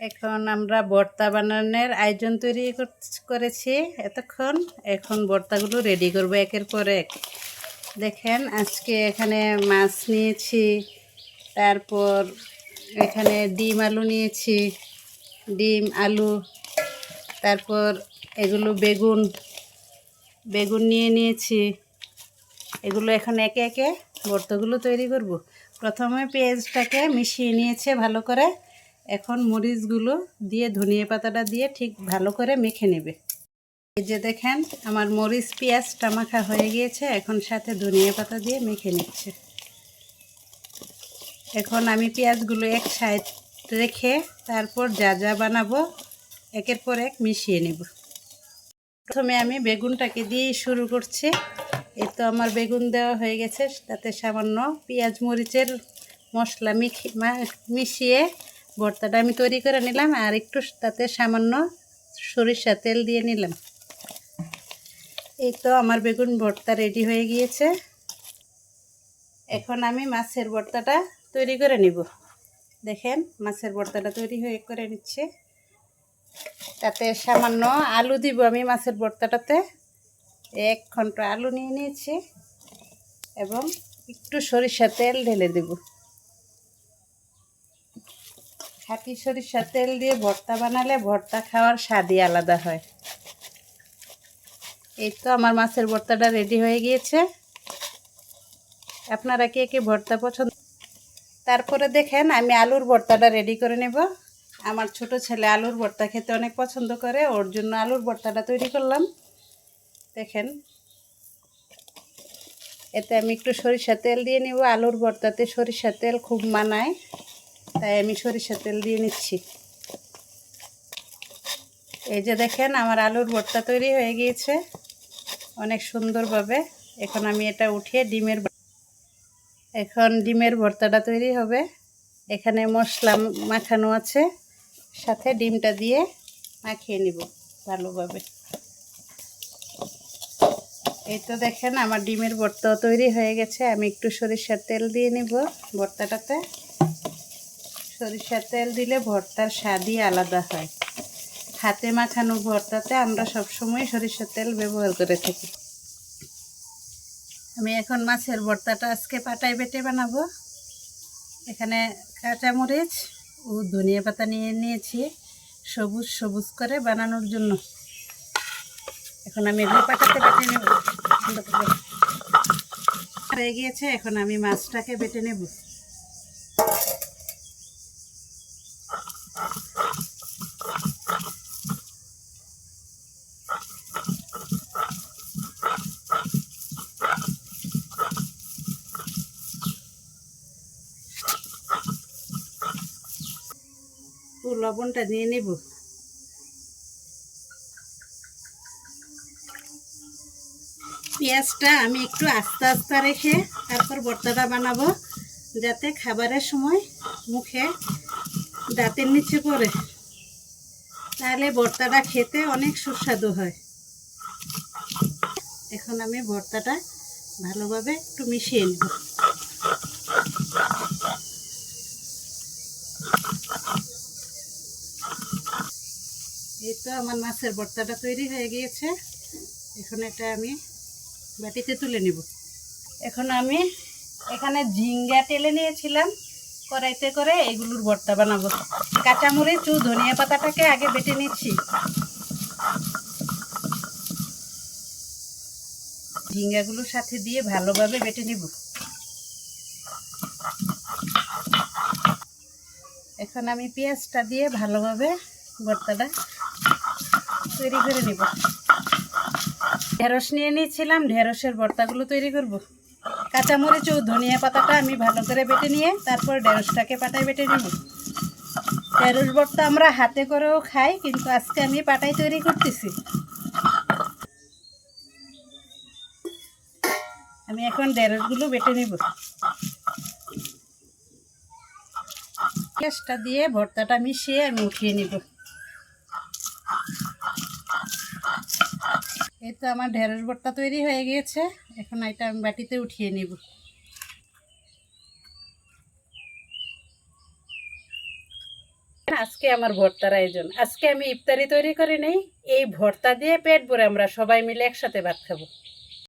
এখন আমরা ভর্তা বানানোর আয়োজন তৈরি করেছি এতক্ষণ। এখন ভর্তাগুলো রেডি করব একের পর এক। দেখেন আজকে এখানে মাছ নিয়েছি, তারপর এখানে ডিম আলু নিয়েছি, ডিম আলু, তারপর এগুলো বেগুন নিয়ে নিয়েছি। এগুলো এখন একে একে ভর্তাগুলো তৈরি করব। প্রথমে পেঁয়াজটাকে মিশিয়ে নিয়েছে ভালো করে। এখন মরিচগুলো দিয়ে ধনিয়া পাতাটা দিয়ে ঠিক ভালো করে মেখে নেবে। এই যে দেখেন আমার মরিচ পেঁয়াজটা মাখা হয়ে গিয়েছে, এখন সাথে ধনিয়া পাতা দিয়ে মেখে নিচ্ছে। এখন আমি পেঁয়াজগুলো এক সাইড রেখে তারপর যা যা বানাবো একের পর এক মিশিয়ে নেব। প্রথমে আমি বেগুনটাকে দিয়ে শুরু করছি। এই তো আমার বেগুন দেওয়া হয়ে গেছে, তাতে সামান্য পেঁয়াজ মরিচের মশলা মিশিয়ে ভর্তাটা আমি তৈরি করে নিলাম, আর একটু তাতে সামান্য সরিষা তেল দিয়ে নিলাম। এই তো আমার বেগুন ভর্তা রেডি হয়ে গিয়েছে। এখন আমি মাছের ভর্তাটা তৈরি করে নিব। দেখেন মাছের ভর্তাটা তৈরি করে নিচ্ছে। তাতে সামান্য আলু দিব আমি মাছের ভর্তাটাতে। 1 ঘন্টা আলু নিয়ে নিয়েছি এবং একটু সরিষা তেল ঢেলে দেব। খাঁটি সরিষা তেল দিয়ে ভর্তা বানালে ভর্তা খাওয়ার স্বাদই আলাদা হয়। এই তো আমার মাছের ভর্তাটা রেডি হয়ে গিয়েছে। আপনারা কে কে ভর্তা পছন্দ? তারপরে দেখেন আমি আলুর ভর্তাটা রেডি করে নেব। আমার ছোট ছেলে আলুর ভর্তা খেতে অনেক পছন্দ করে, ওর জন্য আলুর ভর্তাটা তৈরি করলাম। দেখেন এতে আমি একটু সরিষা তেল দিয়ে নিব। আলুর ভর্তাতে সরিষা তেল খুব মানায়, তাই আমি সরিষা তেল দিয়ে নিচ্ছি। এই যে দেখেন আমার আলুর ভর্তা তৈরি হয়ে গিয়েছে অনেক সুন্দরভাবে। এখন আমি এটা উঠিয়ে ডিমের ভর্তাটা তৈরি হবে। এখানে মশলা মাখানো আছে, সাথে ডিমটা দিয়ে মাখিয়ে নিব ভালোভাবে। এই তো দেখেন আমার ডিমের ভর্তা তৈরি হয়ে গেছে। আমি একটু সরিষার তেল দিয়ে নিব ভর্তাটাতে। সরিষার তেল দিলে ভর্তার স্বাদই আলাদা হয়। হাতে মাখানো ভর্তাতে আমরা সবসময় সরিষার তেল ব্যবহার করে থাকি। আমি এখন মাছের ভর্তাটা আজকে পাটায় বেটে বানাবো। এখানে কাঁচামরিচ ও ধনিয়া পাতা নিয়ে নিয়েছি সবুজ সবুজ করে বানানোর জন্য। এখন আমি এগুলো পাটাতে বেটে নেব। হয়ে গিয়েছে, এখন আমি মাছটাকে বেটে নেব। লবণটা নিয়ে নেব। পেঁয়াজটা আমি একটু আস্তে আস্তে রেখে তারপর ভর্তাটা বানাবো, যাতে খাবারের সময় মুখে দাঁতের নিচে পড়ে, তাহলে ভর্তাটা খেতে অনেক সুস্বাদু হয়। এখন আমি ভর্তাটা ভালোভাবে একটু মিশিয়ে নেব। এই তো আমার মাছের ভর্তাটা তৈরি হয়ে গিয়েছে। এখন এটা আমি বাটিতে তুলে নেব। এখন আমি এখানে ঝিঙ্গা তেলে নিয়েছিলাম কড়াইতে করে, এগুলোর ভর্তা বানাবো। কাঁচামরিচ ও ধনিয়া পাতাটাকে আগে বেটে নিচ্ছি। ঝিঙ্গাগুলোর সাথে দিয়ে ভালোভাবে বেটে নেব। এখন আমি পেঁয়াজটা দিয়ে ভালোভাবে ভর্তাটা তৈরি করে নেব। ঢেঁড়স নিয়ে নিয়েছিলাম, ঢেঁড়সের ভর্তাগুলো তৈরি করব। কাঁচামরিচ ও ধনিয়া পাতাটা আমি ভালো করে বেটে নিয়ে তারপর ঢেঁড়সটাকে পাটায় বেটে নেব। ঢেঁড়স ভর্তা আমরা হাতে করেও খাই, কিন্তু আজকে আমি পাটায় তৈরি করতেছি। আমি এখন ঢেঁড়সগুলো বেটে নেব। পেঁয়াজটা দিয়ে ভর্তাটা মিশিয়ে আমি উঠিয়ে নেব। এই তো আমার ঢেঁড়স ভর্তা তৈরি হয়ে গিয়েছে। এখন এটা আমি বাটিতে উঠিয়ে নেব। আজকে আমার ভর্তার আয়োজন। আজকে আমি ইফতারি তৈরি করে নেই, এই ভর্তা দিয়ে পেট ভরে আমরা সবাই মিলে একসাথে ভাত খাবো।